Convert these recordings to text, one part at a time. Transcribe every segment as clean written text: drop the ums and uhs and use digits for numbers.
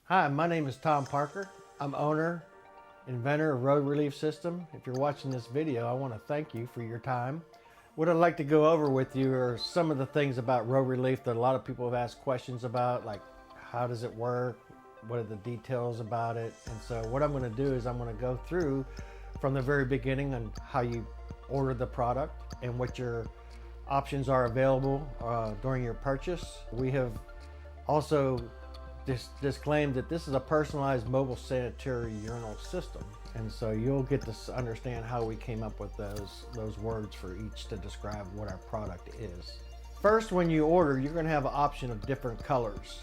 Hi, my name is Tom Parker. I'm owner, inventor of Road Relief System. If you're watching this video, I want to thank you for your time. What I'd like to go over with you are some of the things about Road Relief that a lot of people have asked questions about, like how does it work? What are the details about it? And so what I'm going to do is I'm going to go through from the very beginning on how you order the product and what your options are available during your purchase. We have also disclaimed that this is a personalized mobile sanitary urinal system, and so you'll get to understand how we came up with those words for each to describe what our product is. First, when you order, you're going to have an option of different colors.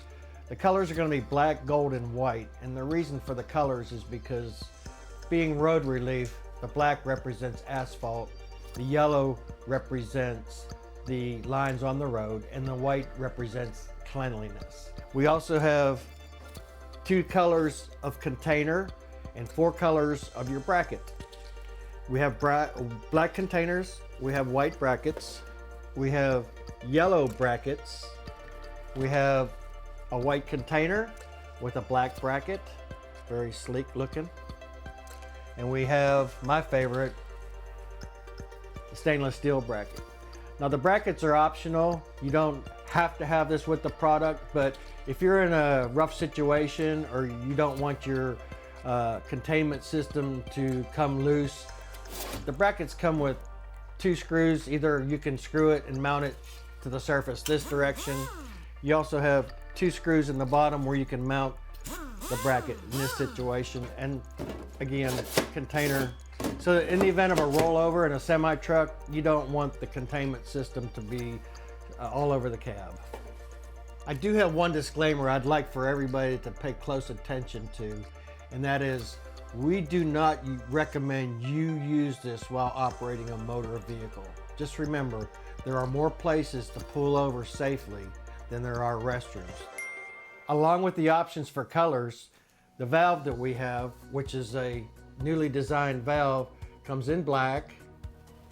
The colors are going to be black, gold, and white, and the reason for the colors is because being road relief, the black represents asphalt, the yellow represents the lines on the road, and the white represents cleanliness. We also have 2 colors of container and 4 colors of your bracket. We have black containers, we have white brackets, we have yellow brackets, we have a white container with a black bracket, very sleek looking, and we have my favorite, the stainless steel bracket. Now the brackets are optional. You don't have to have this with the product, but if you're in a rough situation or you don't want your containment system to come loose, the brackets come with 2 screws. Either you can screw it and mount it to the surface this direction. You also have 2 screws in the bottom where you can mount the bracket in this situation. And again, container. So in the event of a rollover in a semi truck, you don't want the containment system to be all over the cab. I do have one disclaimer I'd like for everybody to pay close attention to, and that is we do not recommend you use this while operating a motor vehicle. Just remember, there are more places to pull over safely than there are restrooms. Along with the options for colors, the valve that we have, which is a newly designed valve, comes in black,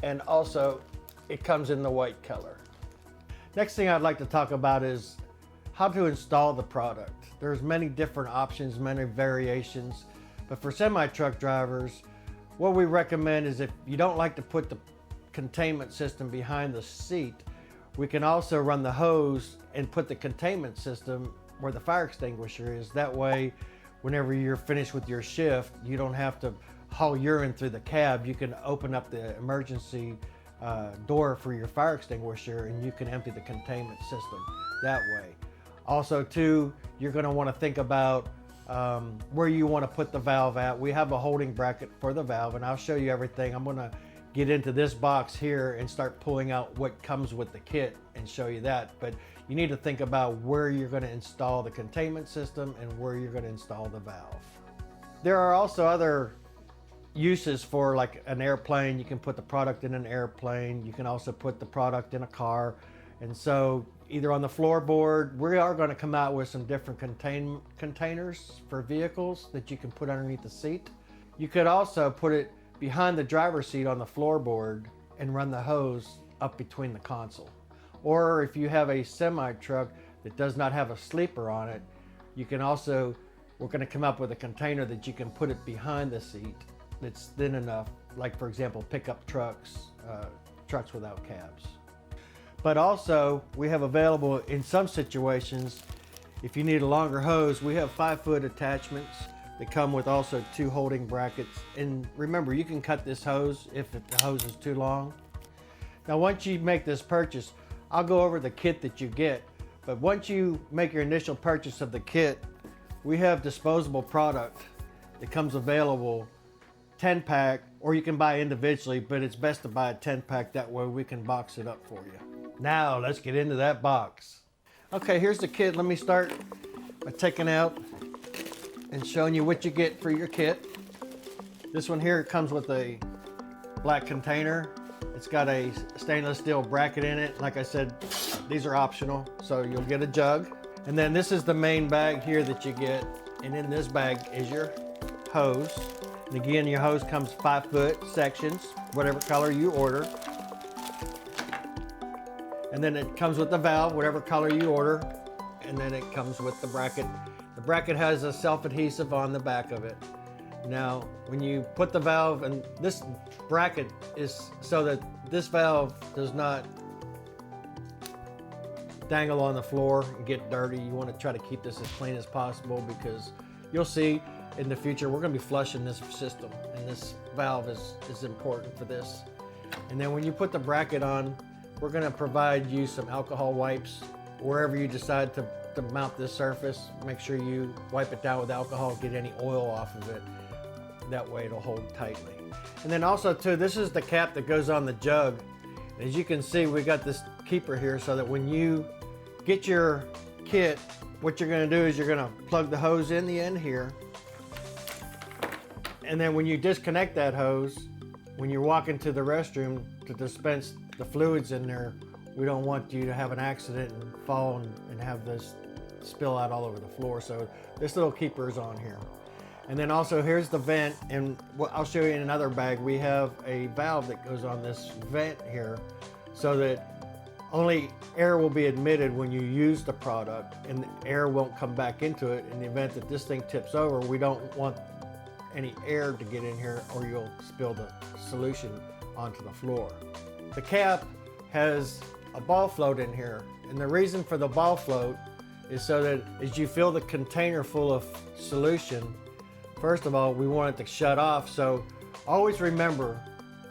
and also it comes in the white color. Next thing I'd like to talk about is how to install the product. There's many different options, many variations, but for semi-truck drivers, what we recommend is if you don't like to put the containment system behind the seat, we can also run the hose and put the containment system where the fire extinguisher is. That way, whenever you're finished with your shift, you don't have to haul urine through the cab. You can open up the emergency door for your fire extinguisher and you can empty the containment system that way. Also too, you're going to want to think about where you want to put the valve at. We have a holding bracket for the valve, and I'll show you everything. I'm going to get into this box here and start pulling out what comes with the kit and show you that. But you need to think about where you're going to install the containment system and where you're going to install the valve. There are also other uses for, like an airplane. You can put the product in an airplane. You can also put the product in a car. And so either on the floorboard, we are going to come out with some different containers for vehicles that you can put underneath the seat. You could also put it behind the driver's seat on the floorboard and run the hose up between the console. Or if you have a semi-truck that does not have a sleeper on it, you can also, we're going to come up with a container that you can put it behind the seat that's thin enough, like for example pickup trucks, trucks without cabs. But also we have available in some situations, if you need a longer hose, we have 5-foot attachments that come with also 2 holding brackets. And remember, you can cut this hose if the hose is too long. Now once you make this purchase, I'll go over the kit that you get, but once you make your initial purchase of the kit, we have disposable product that comes available, 10-pack, or you can buy individually, but it's best to buy a 10-pack, that way we can box it up for you. Now let's get into that box. Okay, here's the kit. Let me start by taking out and showing you what you get for your kit. This one here comes with a black container. It's got a stainless steel bracket in it. Like I said, these are optional, so you'll get a jug. And then this is the main bag here that you get. And in this bag is your hose. And again, your hose comes 5-foot sections, whatever color you order. And then it comes with the valve, whatever color you order. And then it comes with the bracket. The bracket has a self-adhesive on the back of it. Now, when you put the valve, and this bracket is so that this valve does not dangle on the floor and get dirty. You want to try to keep this as clean as possible, because you'll see in the future we're going to be flushing this system, and this valve is important for this. And then when you put the bracket on, we're going to provide you some alcohol wipes wherever you decide to mount this surface. Make sure you wipe it down with alcohol, get any oil off of it. That way it'll hold tightly. And then also too, this is the cap that goes on the jug. As you can see, we got this keeper here so that when you get your kit, what you're going to do is you're going to plug the hose in the end here. And then when you disconnect that hose, when you're walking to the restroom to dispense the fluids in there, we don't want you to have an accident and fall and have this spill out all over the floor. So this little keeper is on here. And then also here's the vent, and what I'll show you in another bag, we have a valve that goes on this vent here so that only air will be admitted when you use the product, and air won't come back into it. In the event that this thing tips over, we don't want any air to get in here or you'll spill the solution onto the floor. The cap has a ball float in here, and the reason for the ball float is so that as you fill the container full of solution, first of all, we want it to shut off. So always remember,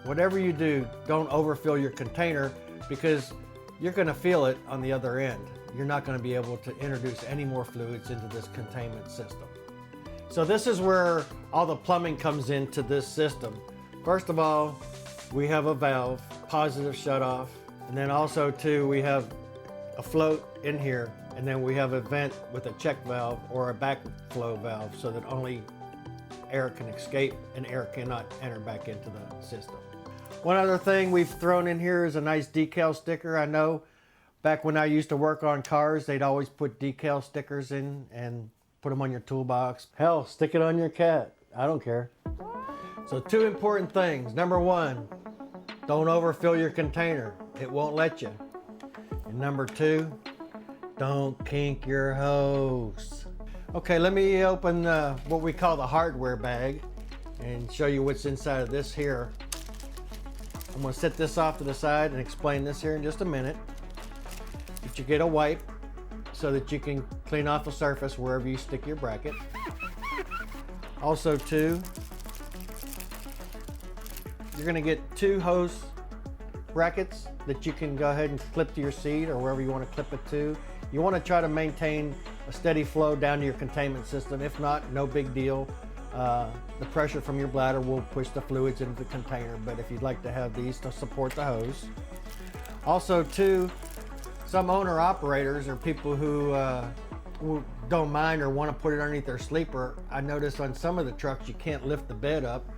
whatever you do, don't overfill your container, because you're going to feel it on the other end. You're not going to be able to introduce any more fluids into this containment system. So this is where all the plumbing comes into this system. First of all, we have a valve, positive shut off, and then also too, we have a float in here, and then we have a vent with a check valve or a backflow valve so that only air can escape and air cannot enter back into the system. One other thing we've thrown in here is a nice decal sticker. I know back when I used to work on cars, they'd always put decal stickers in and put them on your toolbox. Hell, stick it on your cat. I don't care. So 2 important things. Number 1, don't overfill your container. It won't let you. And number 2, don't kink your hose. Okay, let me open what we call the hardware bag and show you what's inside of this here. I'm going to set this off to the side and explain this here in just a minute. But you get a wipe so that you can clean off the surface wherever you stick your bracket. Also too, you're going to get 2 hose brackets that you can go ahead and clip to your seat or wherever you want to clip it to. You want to try to maintain a steady flow down to your containment system. If not, no big deal. The pressure from your bladder will push the fluids into the container, but if you'd like to have these to support the hose. Also too, some owner operators or people who don't mind or want to put it underneath their sleeper, I noticed on some of the trucks you can't lift the bed up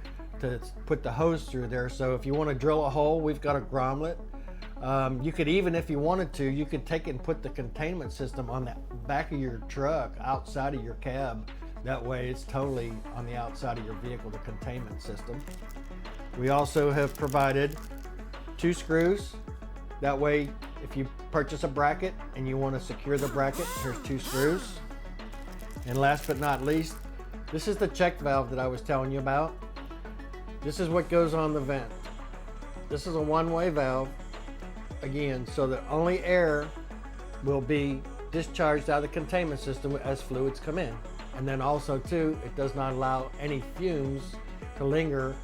to put the hose through there. So if you want to drill a hole, we've got a grommet. You could even, if you wanted to, you could take it and put the containment system on the back of your truck, outside of your cab. That way it's totally on the outside of your vehicle, the containment system. We also have provided 2 screws. That way, if you purchase a bracket and you want to secure the bracket, here's 2 screws. And last but not least, this is the check valve that I was telling you about. This is what goes on the vent. This is a one-way valve, again, so that only air will be discharged out of the containment system as fluids come in. And then also too, it does not allow any fumes to linger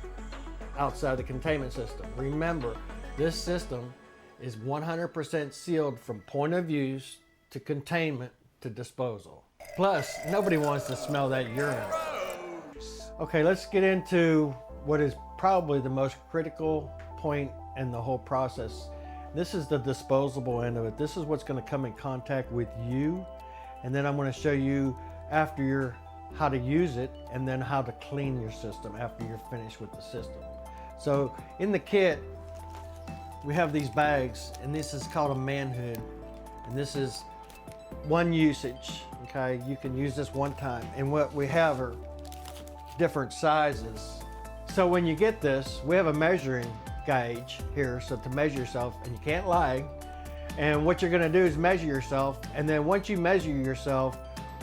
outside the containment system. Remember, this system is 100% sealed from point of use to containment to disposal. Plus, nobody wants to smell that urine. Okay, let's get into what is probably the most critical point in the whole process. This is the disposable end of it. This is what's going to come in contact with you, and then I'm going to show you after how to use it, and then how to clean your system after you're finished with the system. So in the kit, we have these bags, and this is called a manhood, and this is one usage. Okay, you can use this one time, and what we have are different sizes. So when you get this, we have a measuring gauge here, so to measure yourself, and you can't lie. And what you're going to do is measure yourself, and then once you measure yourself,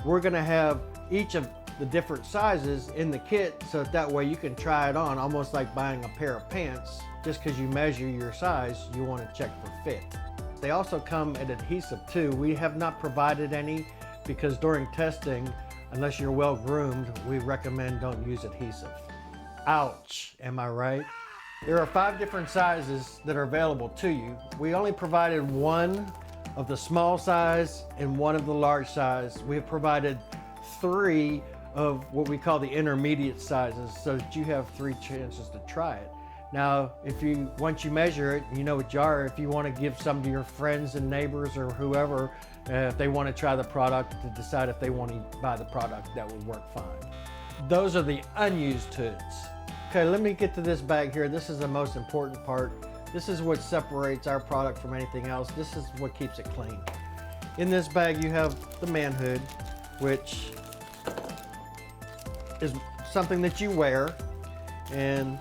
we're going to have each of the different sizes in the kit, so that way you can try it on, almost like buying a pair of pants. Just because you measure your size, you want to check for fit. They also come at adhesive too. We have not provided any because during testing, unless you're well groomed, we recommend don't use adhesive. Ouch, am I right? There are 5 different sizes that are available to you. We only provided one of the small size and one of the large size. We have provided 3 of what we call the intermediate sizes, so that you have 3 chances to try it. Now, once you measure it, you know what you are. If you want to give some to your friends and neighbors or whoever, if they want to try the product, to decide if they want to buy the product, that would work fine. Those are the unused hoods. Okay, let me get to this bag here. This is the most important part. This is what separates our product from anything else. This is what keeps it clean. In this bag, you have the man hood, which is something that you wear, and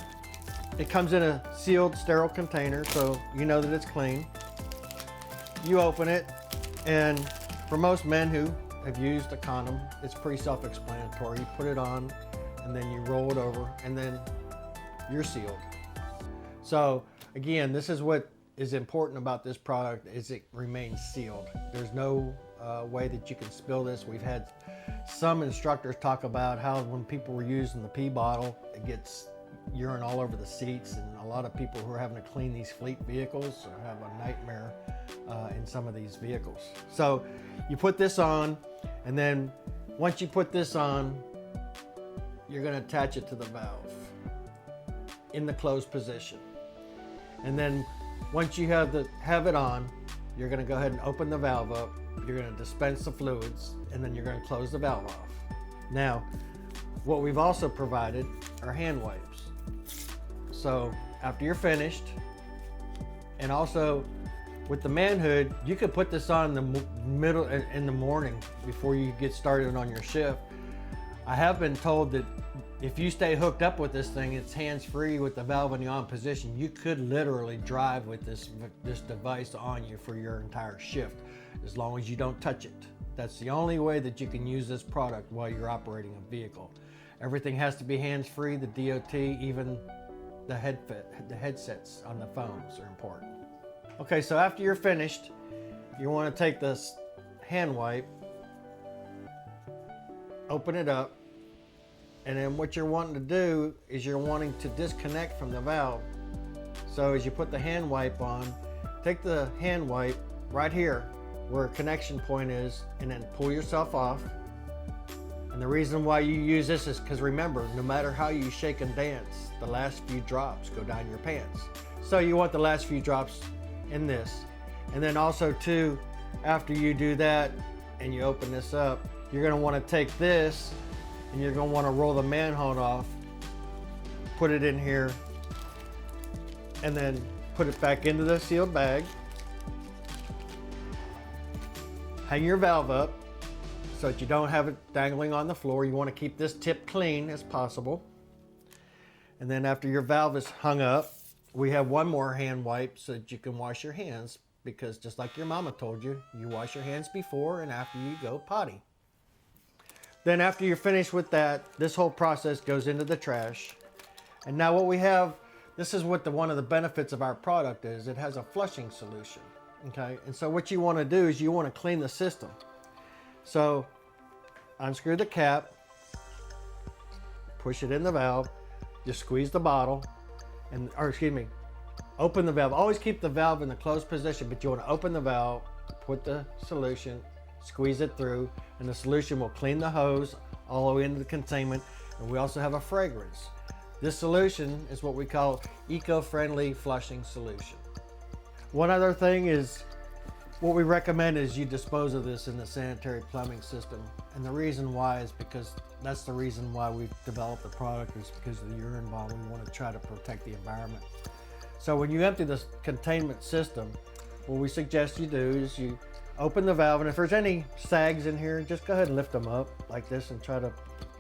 it comes in a sealed, sterile container, so you know that it's clean. You open it, and for most men who have used a condom, it's pretty self-explanatory. You put it on, and then you roll it over, and then you're sealed. So again, this is what is important about this product, is it remains sealed. There's no way that you can spill this. We've had some instructors talk about how when people were using the pee bottle, it gets urine all over the seats, and a lot of people who are having to clean these fleet vehicles have a nightmare in some of these vehicles. So you put this on, and then once you put this on, you're going to attach it to the valve in the closed position. And then once you have it on, you're going to go ahead and open the valve up. You're going to dispense the fluids, and then you're going to close the valve off. Now, what we've also provided are hand wipes. So after you're finished, and also with the man hood, you could put this on in the morning before you get started on your shift. I have been told that if you stay hooked up with this thing, it's hands-free with the valve in the on position. You could literally drive with this device on you for your entire shift, as long as you don't touch it. That's the only way that you can use this product while you're operating a vehicle. Everything has to be hands-free, the DOT, even the headsets on the phones are important. Okay, so after you're finished, you want to take this hand wipe, open it up, and then what you're wanting to do is you're wanting to disconnect from the valve. So as you put the hand wipe on, take the hand wipe right here where a connection point is, and then pull yourself off. And the reason why you use this is because, remember, no matter how you shake and dance, the last few drops go down your pants. So you want the last few drops in this. And then also too, after you do that and you open this up, you're going to want to take this and you're going to want to roll the manhole off, put it in here, and then put it back into the sealed bag. Hang your valve up so that you don't have it dangling on the floor. You want to keep this tip clean as possible. And then after your valve is hung up, we have one more hand wipe so that you can wash your hands, because just like your mama told you, you wash your hands before and after you go potty. Then after you're finished with that, this whole process goes into the trash. And now what we have, this is what one of the benefits of our product is. It has a flushing solution, okay? And so what you want to do is you want to clean the system. So unscrew the cap, push it in the valve, just squeeze the bottle, open the valve. Always keep the valve in the closed position, but you want to open the valve, put the solution, squeeze it through, and the solution will clean the hose all the way into the containment. And we also have a fragrance. This solution is what we call eco-friendly flushing solution. One other thing is, what we recommend is you dispose of this in the sanitary plumbing system. And the reason why is because that's the reason why we've developed the product, is because of the urine bomb. We want to try to protect the environment. So when you empty this containment system, what we suggest you do is you open the valve, and if there's any sags in here, just go ahead and lift them up like this and try to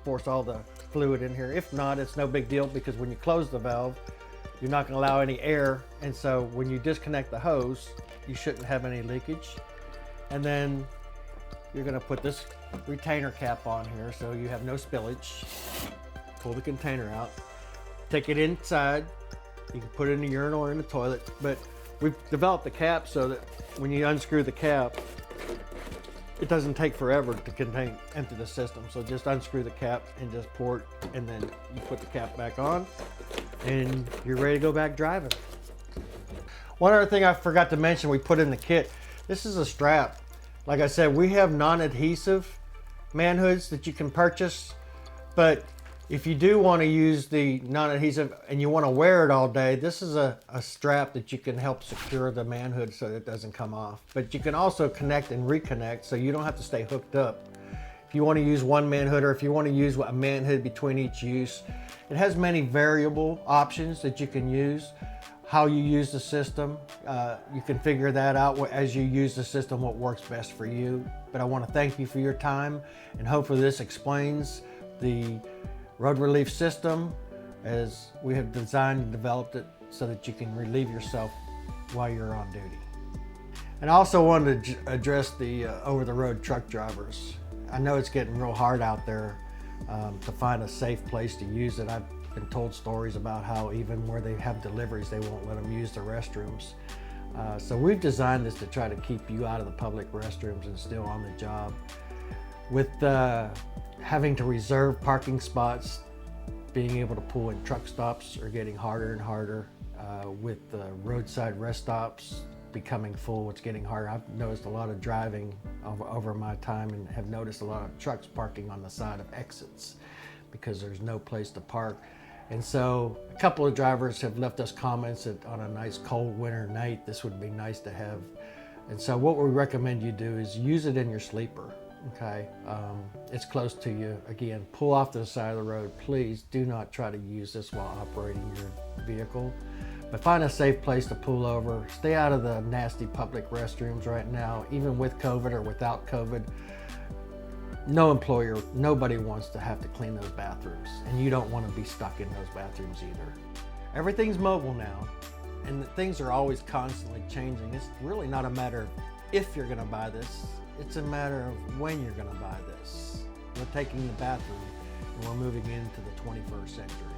force all the fluid in here. If not, it's no big deal, because when you close the valve, you're not going to allow any air, and so when you disconnect the hose, you shouldn't have any leakage. And then you're gonna put this retainer cap on here so you have no spillage. Pull the container out, take it inside. You can put it in the urinal or in the toilet, but we've developed the cap so that when you unscrew the cap, it doesn't take forever to empty the system. So just unscrew the cap and just pour it, and then you put the cap back on and you're ready to go back driving. One other thing I forgot to mention, we put in the kit. This is a strap. Like I said, we have non-adhesive manhoods that you can purchase, but if you do want to use the non-adhesive and you want to wear it all day, this is a strap that you can help secure the manhood so that it doesn't come off. But you can also connect and reconnect so you don't have to stay hooked up. If you want to use one manhood, or if you want to use a manhood between each use, it has many variable options that you can use. How you use the system, you can figure that out as you use the system, what works best for you. But I want to thank you for your time, and hopefully this explains the Road Relief system as we have designed and developed it so that you can relieve yourself while you're on duty. And I also wanted to address the over-the-road truck drivers. I know it's getting real hard out there to find a safe place to use it. I've been told stories about how even where they have deliveries, they won't let them use the restrooms. So we've designed this to try to keep you out of the public restrooms and still on the job. With having to reserve parking spots, being able to pull in truck stops are getting harder and harder. With roadside rest stops becoming full, it's getting harder. I've noticed a lot of driving over my time and have noticed a lot of trucks parking on the side of exits because there's no place to park. And so a couple of drivers have left us comments that on a nice cold winter night, this would be nice to have. And so what we recommend you do is use it in your sleeper. Okay, it's close to you. Again, pull off to the side of the road. Please do not try to use this while operating your vehicle, but find a safe place to pull over. Stay out of the nasty public restrooms right now. Even with COVID or without COVID, no employer, nobody wants to have to clean those bathrooms, and you don't want to be stuck in those bathrooms either. Everything's mobile now, and things are always constantly changing. It's really not a matter of if you're going to buy this. It's a matter of when you're going to buy this. We're taking the bathroom and we're moving into the 21st century.